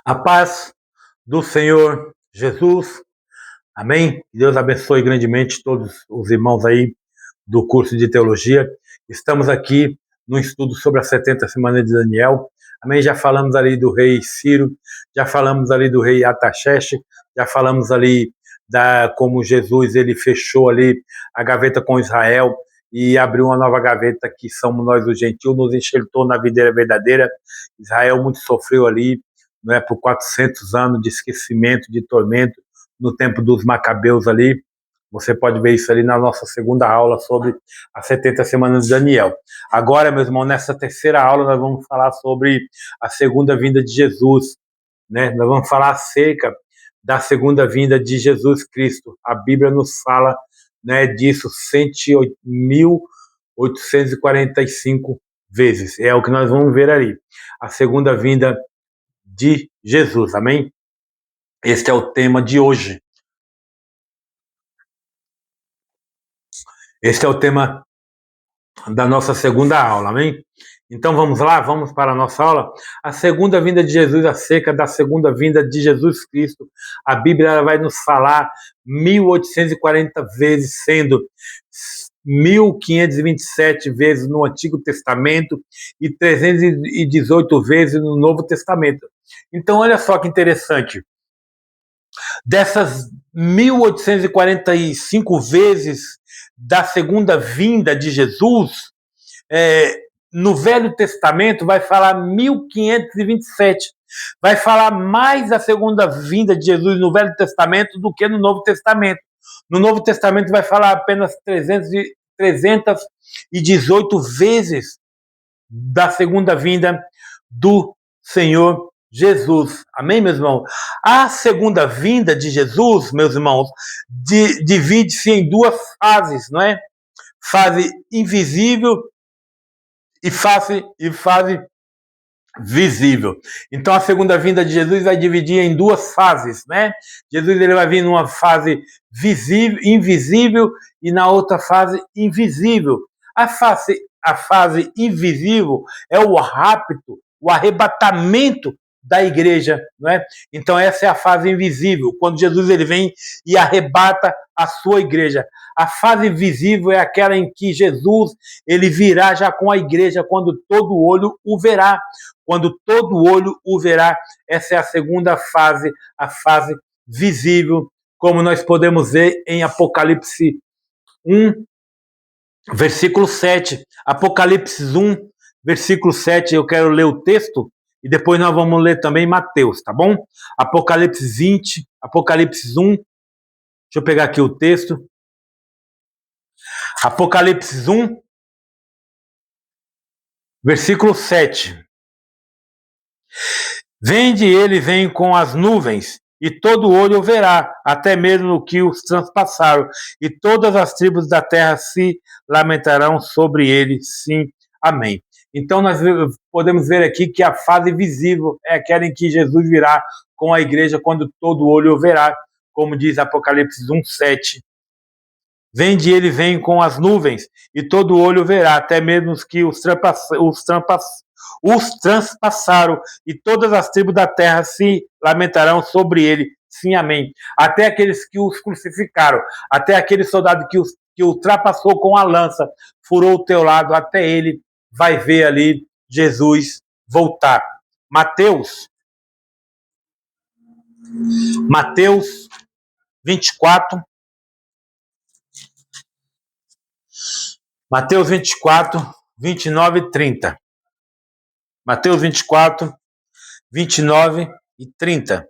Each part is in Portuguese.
A paz do Senhor Jesus, amém? Deus abençoe grandemente todos os irmãos aí do curso de teologia. Estamos aqui no estudo sobre as 70 semanas de Daniel, amém? Já falamos ali do rei Ciro, já falamos ali do rei Artaxerxes, já falamos ali como Jesus ele fechou ali a gaveta com Israel e abriu uma nova gaveta que somos nós os gentios, nos enxertou na videira verdadeira. Israel muito sofreu ali, não é, por 400 anos de esquecimento, de tormento, no tempo dos Macabeus ali. Você pode ver isso ali na nossa segunda aula sobre as 70 semanas de Daniel. Agora, meu irmão, nessa terceira aula nós vamos falar sobre a segunda vinda de Jesus, né? Nós vamos falar acerca da segunda vinda de Jesus Cristo. A Bíblia nos fala, né, disso 108.845 vezes. É o que nós vamos ver ali. A segunda vinda de Jesus, amém? Este é o tema de hoje. Este é o tema da nossa segunda aula, amém? Então vamos lá, vamos para a nossa aula. A segunda vinda de Jesus, acerca da segunda vinda de Jesus Cristo. A Bíblia vai nos falar 1840 vezes, sendo 1527 vezes no Antigo Testamento e 318 vezes no Novo Testamento. Então olha só que interessante. Dessas 1845 vezes da segunda vinda de Jesus, no Velho Testamento vai falar 1527. Vai falar mais da segunda vinda de Jesus no Velho Testamento do que no Novo Testamento. No Novo Testamento vai falar apenas 318 vezes da segunda vinda do Senhor Jesus. Amém, meus irmãos? A segunda vinda de Jesus, meus irmãos, divide-se em duas fases, não é? Fase invisível e fase visível. Então a segunda vinda de Jesus vai dividir em duas fases, né? Jesus ele vai vir numa fase visível, invisível e na outra fase invisível. A fase invisível é o rapto, o arrebatamento da igreja, não é? Então essa é a fase invisível, quando Jesus ele vem e arrebata a sua igreja. A fase visível é aquela em que Jesus ele virá já com a igreja, quando todo olho o verá. Quando todo olho o verá, essa é a segunda fase, a fase visível, como nós podemos ver em Apocalipse 1, versículo 7. Apocalipse 1, versículo 7, eu quero ler o texto, e depois nós vamos ler também Mateus, tá bom? Apocalipse 20, Apocalipse 1, deixa eu pegar aqui o texto. Apocalipse 1, versículo 7. Vende ele vem com as nuvens, e todo olho o verá, até mesmo o que os transpassaram, e todas as tribos da terra se lamentarão sobre ele. Sim, amém. Então nós podemos ver aqui que a fase visível é aquela em que Jesus virá com a igreja, quando todo olho o verá, como diz Apocalipse 1:7. Vende ele vem com as nuvens, e todo olho verá, até mesmo os que os transpassaram, e todas as tribos da terra se lamentarão sobre ele. Sim, amém. Até aqueles que os crucificaram, até aquele soldado que ultrapassou com a lança, furou o teu lado, até ele vai ver ali Jesus voltar. Mateus 24. Mateus 24, 29 e 30. Mateus 24, 29 e 30.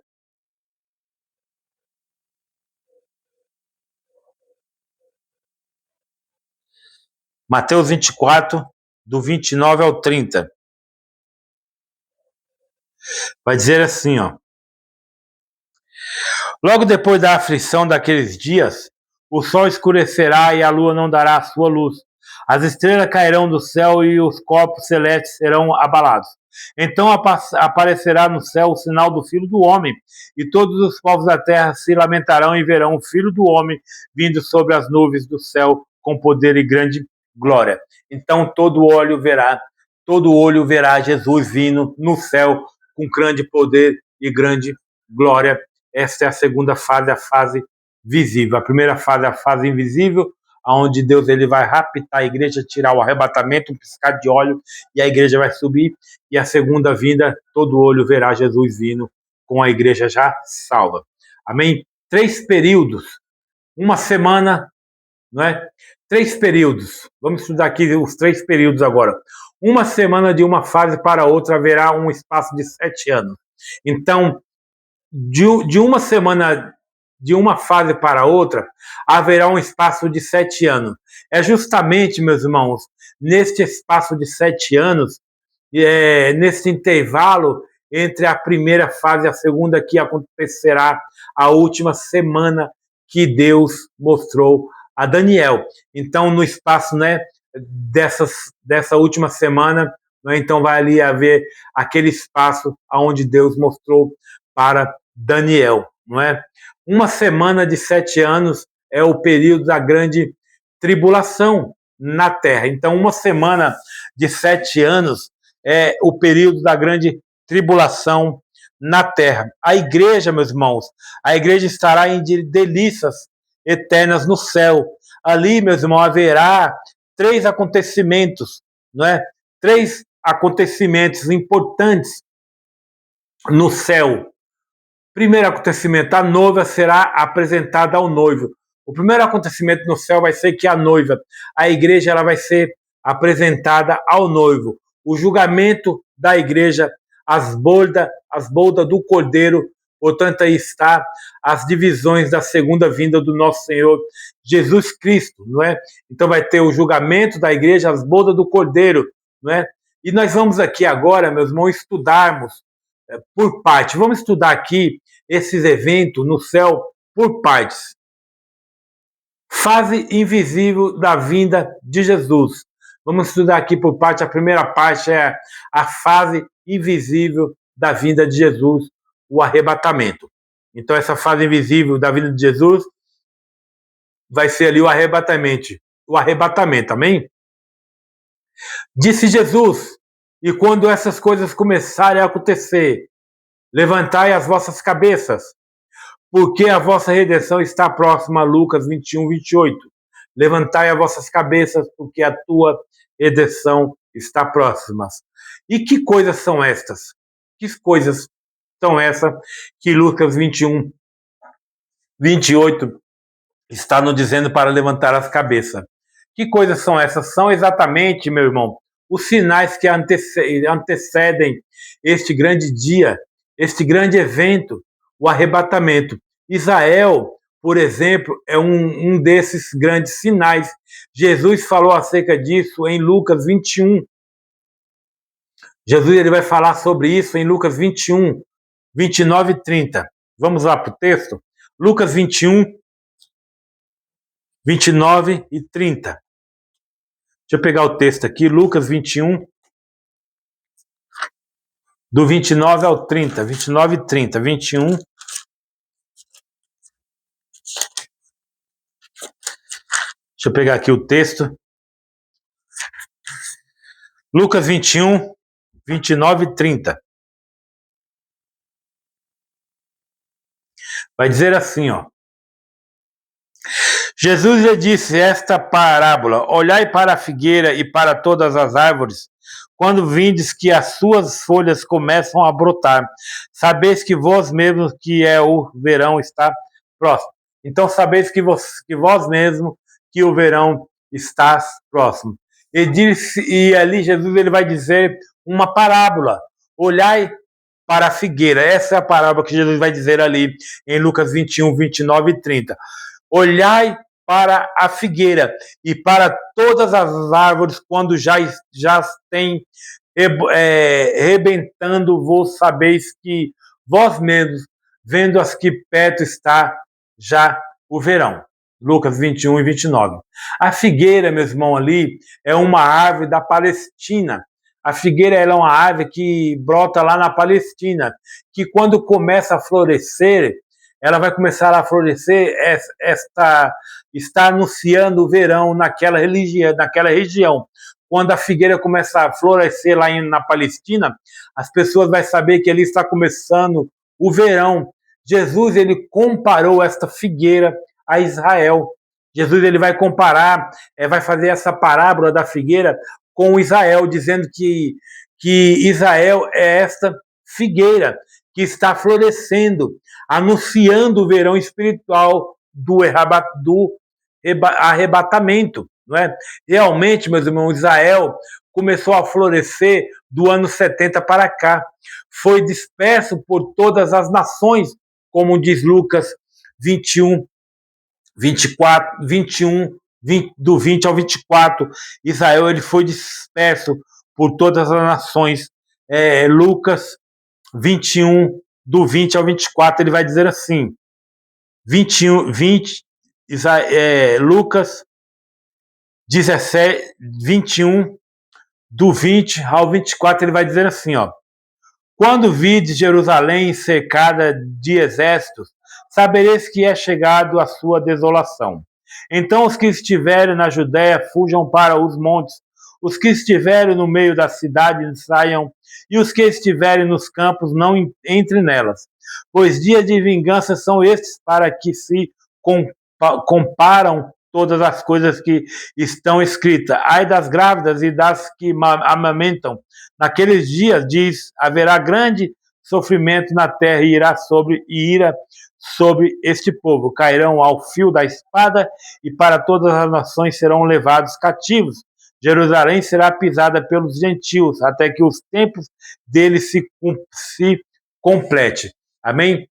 Mateus 24, do 29 ao 30. Vai dizer assim, ó. Logo depois da aflição daqueles dias, o sol escurecerá e a lua não dará a sua luz. As estrelas cairão do céu e os corpos celestes serão abalados. Então aparecerá no céu o sinal do Filho do Homem, e todos os povos da terra se lamentarão e verão o Filho do Homem vindo sobre as nuvens do céu com poder e grande glória. Então todo olho verá Jesus vindo no céu com grande poder e grande glória. Esta é a segunda fase, a fase visível. A primeira fase é a fase invisível, onde Deus ele vai raptar a igreja, tirar o arrebatamento, um piscar de óleo, e a igreja vai subir. E a segunda vinda, todo olho verá Jesus vindo com a igreja já salva. Amém? 3 períodos, uma semana, não é? 3 períodos. Vamos estudar aqui os 3 períodos agora. Uma semana de uma fase para outra haverá um espaço de 7 anos. Então, de uma semana de uma fase para outra, haverá um espaço de 7 anos. É justamente, meus irmãos, neste espaço de 7 anos, nesse intervalo entre a primeira fase e a segunda, que acontecerá a última semana que Deus mostrou a Daniel. Então, no espaço, né, dessa última semana, né, então vai ali haver aquele espaço onde Deus mostrou para Daniel, não é? Uma semana de 7 anos é o período da grande tribulação na Terra. Então, uma semana de 7 anos é o período da grande tribulação na Terra. A igreja, meus irmãos, a igreja estará em delícias eternas no céu. Ali, meus irmãos, haverá 3 acontecimentos, não é? 3 acontecimentos importantes no céu. Primeiro acontecimento, a noiva será apresentada ao noivo. O primeiro acontecimento no céu vai ser que a noiva, a igreja, ela vai ser apresentada ao noivo. O julgamento da igreja, as bodas do Cordeiro, portanto aí está as divisões da segunda vinda do nosso Senhor Jesus Cristo, não é? Então vai ter o julgamento da igreja, as bodas do Cordeiro, não é? E nós vamos aqui agora, meus irmãos, estudarmos por parte. Vamos estudar aqui esses eventos no céu por partes. Fase invisível da vinda de Jesus. Vamos estudar aqui por parte. A primeira parte é a fase invisível da vinda de Jesus, o arrebatamento. Então, essa fase invisível da vinda de Jesus vai ser ali o arrebatamento. O arrebatamento, amém? Disse Jesus, e quando essas coisas começarem a acontecer, levantai as vossas cabeças, porque a vossa redenção está próxima. Lucas 21, 28. Levantai as vossas cabeças, porque a tua redenção está próxima. E que coisas são estas? Que coisas são essas que Lucas 21, 28 está nos dizendo para levantar as cabeças? Que coisas são essas? São exatamente, meu irmão, os sinais que antecedem este grande dia, este grande evento, o arrebatamento. Israel, por exemplo, é um desses grandes sinais. Jesus falou acerca disso em Lucas 21. Jesus ele vai falar sobre isso em Lucas 21, 29 e 30. Vamos lá para o texto? Lucas 21, 29 e 30. Deixa eu pegar o texto aqui, Lucas 21, do 29 ao 30, 29 e 30, 21. Deixa eu pegar aqui o texto. Lucas 21, 29 e 30. Vai dizer assim, ó. Jesus lhe disse esta parábola: olhai para a figueira e para todas as árvores, quando vindes que as suas folhas começam a brotar, sabeis que vós mesmos que é o verão está próximo. Então sabeis que vós mesmos que o verão está próximo. E ali Jesus ele vai dizer uma parábola: olhai para a figueira. Essa é a parábola que Jesus vai dizer ali em Lucas 21, 29 e 30. Olhai para a figueira e para todas as árvores, quando já tem rebentando, vós sabeis que vós mesmos, vendo as que perto está já o verão. Lucas 21 e 29. A figueira, meu irmão, ali é uma árvore da Palestina. A figueira ela é uma árvore que brota lá na Palestina, que quando começa a florescer, ela vai começar a florescer, está anunciando o verão naquela região. Quando a figueira começa a florescer lá na Palestina, as pessoas vão saber que ali está começando o verão. Jesus, ele comparou esta figueira a Israel. Jesus, ele vai comparar, vai fazer essa parábola da figueira com Israel, dizendo que Israel é esta figueira que está florescendo, anunciando o verão espiritual do arrebatamento. Não é? Realmente, meus irmãos, Israel começou a florescer do ano 70 para cá. Foi disperso por todas as nações, como diz Lucas 21, 24, 21, 20, do 20 ao 24. Israel ele foi disperso por todas as nações. Lucas 21, do 20 ao 24, ele vai dizer assim, 21, 20, Lucas 17, 21, do 20 ao 24, ele vai dizer assim, ó: quando vides Jerusalém cercada de exércitos, sabereis que é chegado a sua desolação. Então os que estiverem na Judéia fujam para os montes, os que estiverem no meio da cidade saiam, e os que estiverem nos campos não entrem nelas. Pois dias de vingança são estes para que se comparam todas as coisas que estão escritas. Ai das grávidas e das que amamentam. Naqueles dias, diz, haverá grande sofrimento na terra e ira sobre este povo. Cairão ao fio da espada e para todas as nações serão levados cativos. Jerusalém será pisada pelos gentios até que os tempos deles se complete. Amém?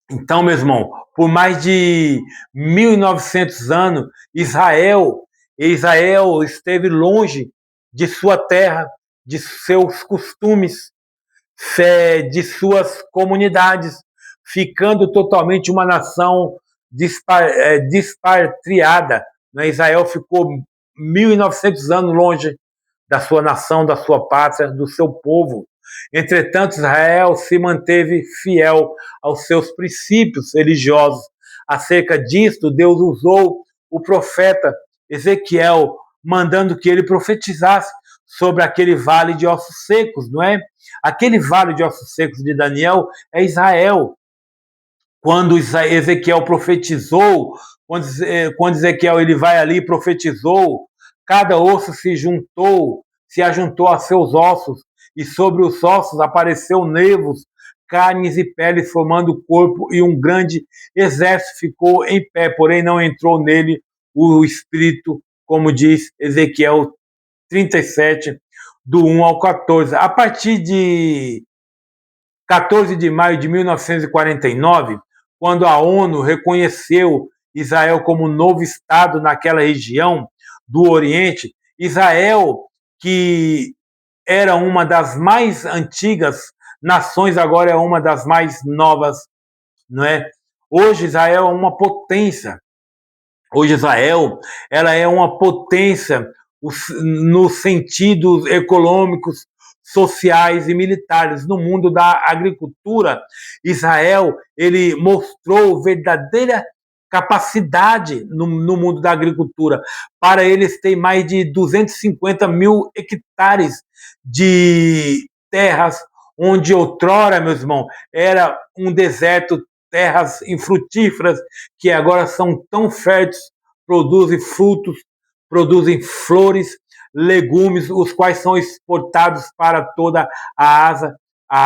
Então, meu irmão, por mais de 1900 anos, Israel esteve longe de sua terra, de seus costumes, de suas comunidades, ficando totalmente uma nação despatriada. Israel ficou 1900 anos longe da sua nação, da sua pátria, do seu povo. Entretanto, Israel se manteve fiel aos seus princípios religiosos. Acerca disto, Deus usou o profeta Ezequiel, mandando que ele profetizasse sobre aquele vale de ossos secos, não é? Aquele vale de ossos secos de Daniel é Israel. Quando Ezequiel profetizou, quando Ezequiel ele vai ali e profetizou, cada osso se ajuntou a seus ossos, e sobre os ossos apareceu nervos, carnes e peles formando o corpo, e um grande exército ficou em pé, porém não entrou nele o espírito, como diz Ezequiel 37, do 1 ao 14. A partir de 14 de maio de 1949, quando a ONU reconheceu Israel como novo Estado naquela região do Oriente, Israel, que era uma das mais antigas nações, agora é uma das mais novas, não é? Hoje Israel é uma potência. Hoje Israel, ela é uma potência nos sentidos econômicos, sociais e militares. No mundo da agricultura, Israel ele mostrou verdadeira capacidade no mundo da agricultura. Para eles tem mais de 250 mil hectares de terras, onde outrora, meus irmãos, era um deserto, terras infrutíferas, que agora são tão férteis, produzem frutos, produzem flores, legumes, os quais são exportados para toda a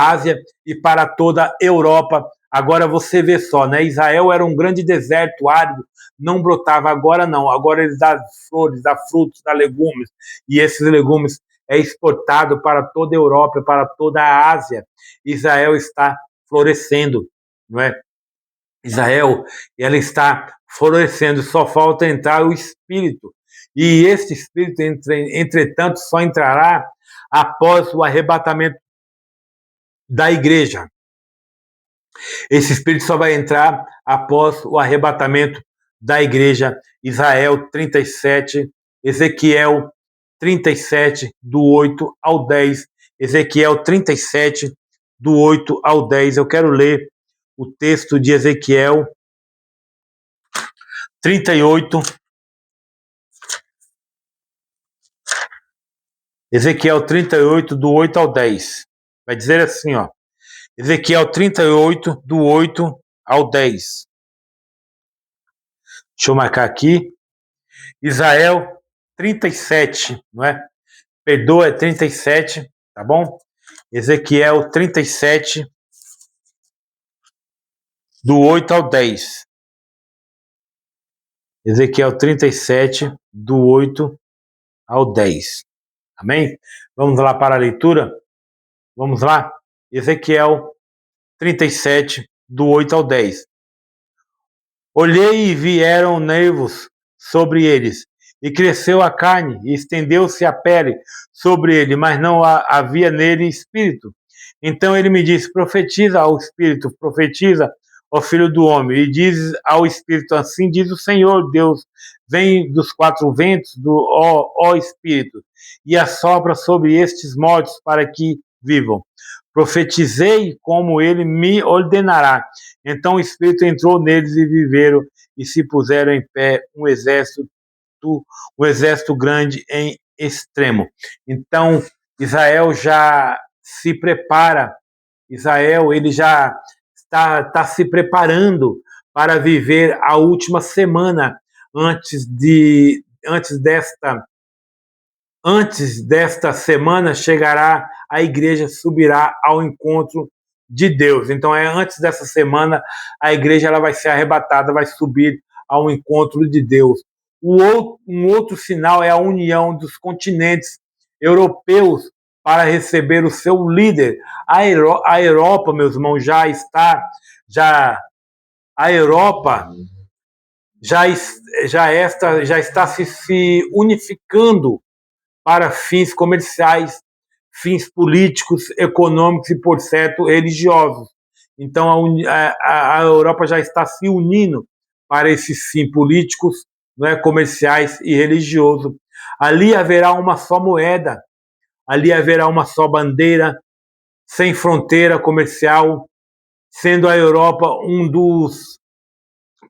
Ásia e para toda a Europa. Agora você vê só, né? Israel era um grande deserto árido, não brotava, agora não. Agora eles dão flores, dão frutos, dão legumes, e esses legumes é exportado para toda a Europa, para toda a Ásia. Israel está florescendo, não é? Israel, ela está florescendo, só falta entrar o Espírito. E este Espírito, entretanto, só entrará após o arrebatamento da igreja. Esse Espírito só vai entrar após o arrebatamento da igreja. Israel 37, Ezequiel 37, do 8 ao 10. Ezequiel 37, do 8 ao 10. Eu quero ler o texto de Ezequiel 38. Ezequiel 38, do 8 ao 10. Vai dizer assim, ó: Ezequiel 38, do 8 ao 10. Deixa eu marcar aqui. Isaías 37, não é? Perdoa, é 37, tá bom? Ezequiel 37, do 8 ao 10. Ezequiel 37, do 8 ao 10. Amém? Vamos lá para a leitura? Vamos lá? Ezequiel 37, do 8 ao 10. Olhei e vieram nervos sobre eles, e cresceu a carne, e estendeu-se a pele sobre ele, mas não havia nele espírito. Então ele me disse: profetiza ao espírito, profetiza ao filho do homem, e diz ao espírito: assim diz o Senhor Deus, vem dos quatro ventos, ó espírito, e assopra sobre estes mortos para que vivam. Profetizei como ele me ordenará. Então o Espírito entrou neles e viveram, e se puseram em pé um exército grande em extremo. Então Israel já se prepara, Israel ele já está se preparando para viver a última semana antes desta semana chegará a igreja, subirá ao encontro de Deus. Então antes dessa semana a igreja ela vai ser arrebatada, vai subir ao encontro de Deus. Um outro sinal é a união dos continentes europeus para receber o seu líder. A Europa, meus irmãos, a Europa já está se unificando para fins comerciais, fins políticos, econômicos e, por certo, religiosos. Então, a Europa já está se unindo para esses fins políticos, comerciais e religiosos. Ali haverá uma só moeda, ali haverá uma só bandeira, sem fronteira comercial, sendo a Europa um dos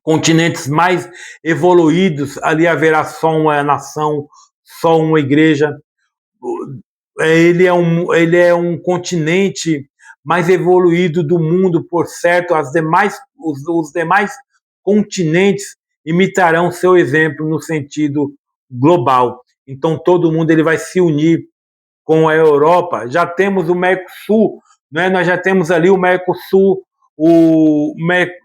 continentes mais evoluídos. Ali haverá só uma nação, só uma igreja. Ele é um continente mais evoluído do mundo, por certo, os demais continentes imitarão seu exemplo no sentido global. Então todo mundo ele vai se unir com a Europa. Já temos o Mercosul, né? Nós já temos ali o Mercosul, o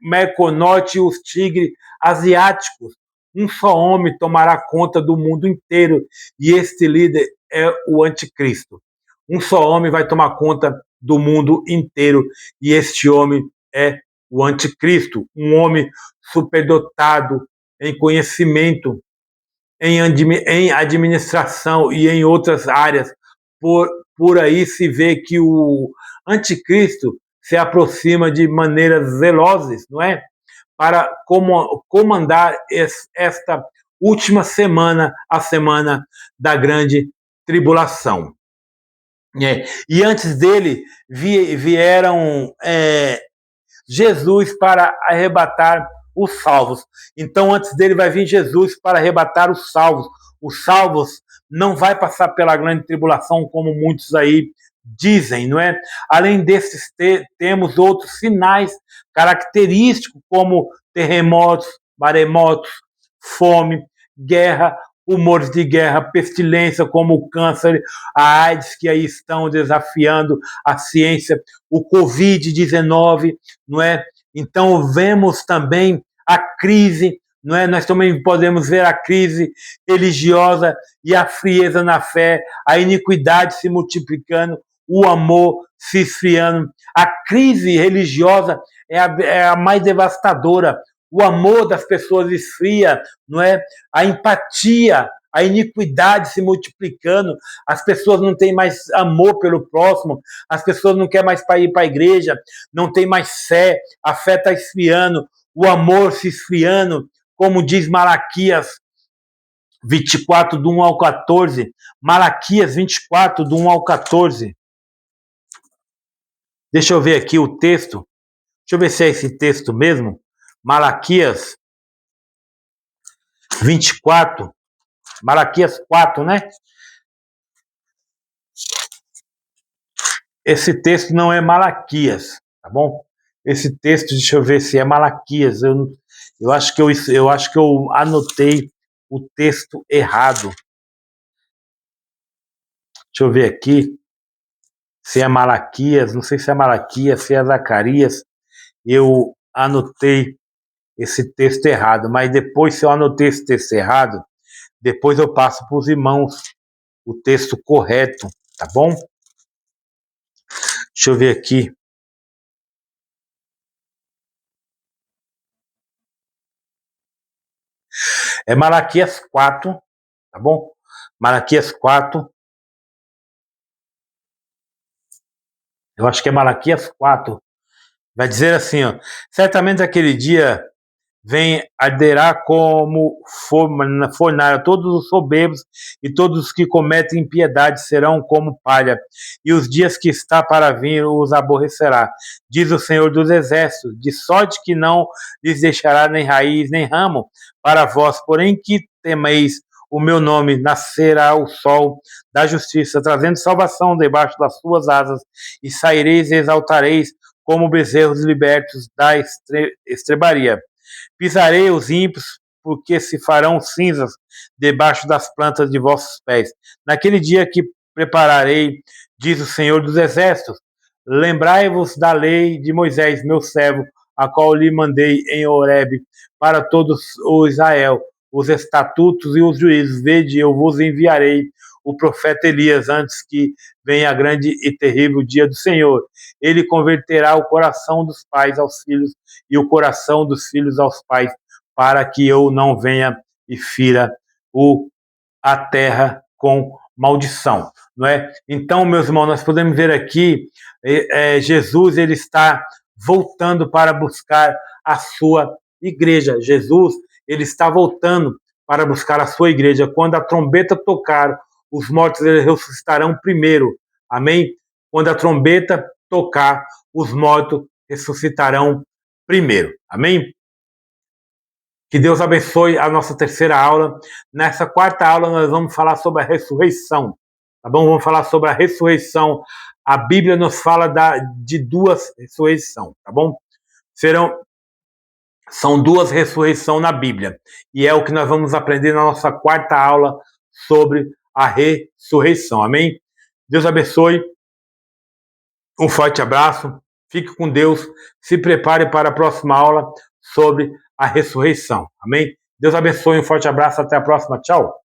Merconorte e os tigres asiáticos. Um só homem tomará conta do mundo inteiro, e este líder é o anticristo. Um só homem vai tomar conta do mundo inteiro, e este homem é o anticristo. Um homem superdotado em conhecimento, em administração e em outras áreas. Por aí se vê que o anticristo se aproxima de maneiras velozes, não é? Para comandar esta última semana, a semana da grande tribulação. E antes dele vieram Jesus para arrebatar os salvos. Então, antes dele vai vir Jesus para arrebatar os salvos. Os salvos não vai passar pela grande tribulação, como muitos aí dizem, não é? Além desses, temos outros sinais característicos, como terremotos, maremotos, fome, guerra, rumores de guerra, pestilência como o câncer, a AIDS, que aí estão desafiando a ciência, o Covid-19, não é? Então vemos também a crise, não é? Nós também podemos ver a crise religiosa e a frieza na fé, a iniquidade se multiplicando, o amor se esfriando. A crise religiosa é a mais devastadora. O amor das pessoas esfria, não é? A empatia, a iniquidade se multiplicando, as pessoas não têm mais amor pelo próximo, as pessoas não querem mais ir para a igreja, não tem mais fé, a fé está esfriando, o amor se esfriando, como diz Malaquias 24, do 1 ao 14. Malaquias 24, do 1 ao 14. Deixa eu ver aqui o texto. Deixa eu ver se é esse texto mesmo. Malaquias 24. Malaquias 4, né? Esse texto não é Malaquias. bom? Esse texto, deixa eu ver se é Malaquias. Eu acho que eu anotei o texto errado. Deixa eu ver aqui se é Malaquias, não sei se é Malaquias, se é Zacarias. Eu anotei esse texto errado, mas depois, se eu anotei esse texto errado, depois eu passo para os irmãos o texto correto, tá bom? Deixa eu ver aqui. É Malaquias 4, tá bom? Malaquias 4. Eu acho que é Malaquias 4. Vai dizer assim, ó: certamente aquele dia vem arderá como fornalha, todos os soberbos e todos os que cometem impiedade serão como palha, e os dias que está para vir os aborrecerá, diz o Senhor dos Exércitos, de sorte que não lhes deixará nem raiz nem ramo para vós, porém que temeis o meu nome, nascerá o sol da justiça, trazendo salvação debaixo das suas asas, e saireis e exaltareis como bezerros libertos da estrebaria. Pisarei os ímpios, porque se farão cinzas debaixo das plantas de vossos pés. Naquele dia que prepararei, diz o Senhor dos Exércitos, lembrai-vos da lei de Moisés, meu servo, a qual lhe mandei em Horebe, para todos o Israel, os estatutos e os juízos. Vede, eu vos enviarei o profeta Elias antes que venha grande e terrível dia do Senhor. Ele converterá o coração dos pais aos filhos e o coração dos filhos aos pais, para que eu não venha e fira a terra com maldição, não é? Então, meus irmãos, nós podemos ver aqui, Jesus, ele está voltando para buscar a sua igreja. Jesus, ele está voltando para buscar a sua igreja. Quando a trombeta tocar, os mortos ressuscitarão primeiro. Amém? Quando a trombeta tocar, os mortos ressuscitarão primeiro. Amém? Que Deus abençoe a nossa terceira aula. Nessa quarta aula, nós vamos falar sobre a ressurreição. Tá bom? Vamos falar sobre a ressurreição. A Bíblia nos fala de duas ressurreições, tá bom? São duas ressurreições na Bíblia. E é o que nós vamos aprender na nossa quarta aula sobre a ressurreição. Amém? Deus abençoe. Um forte abraço. Fique com Deus. Se prepare para a próxima aula sobre a ressurreição. Amém? Deus abençoe. Um forte abraço. Até a próxima. Tchau.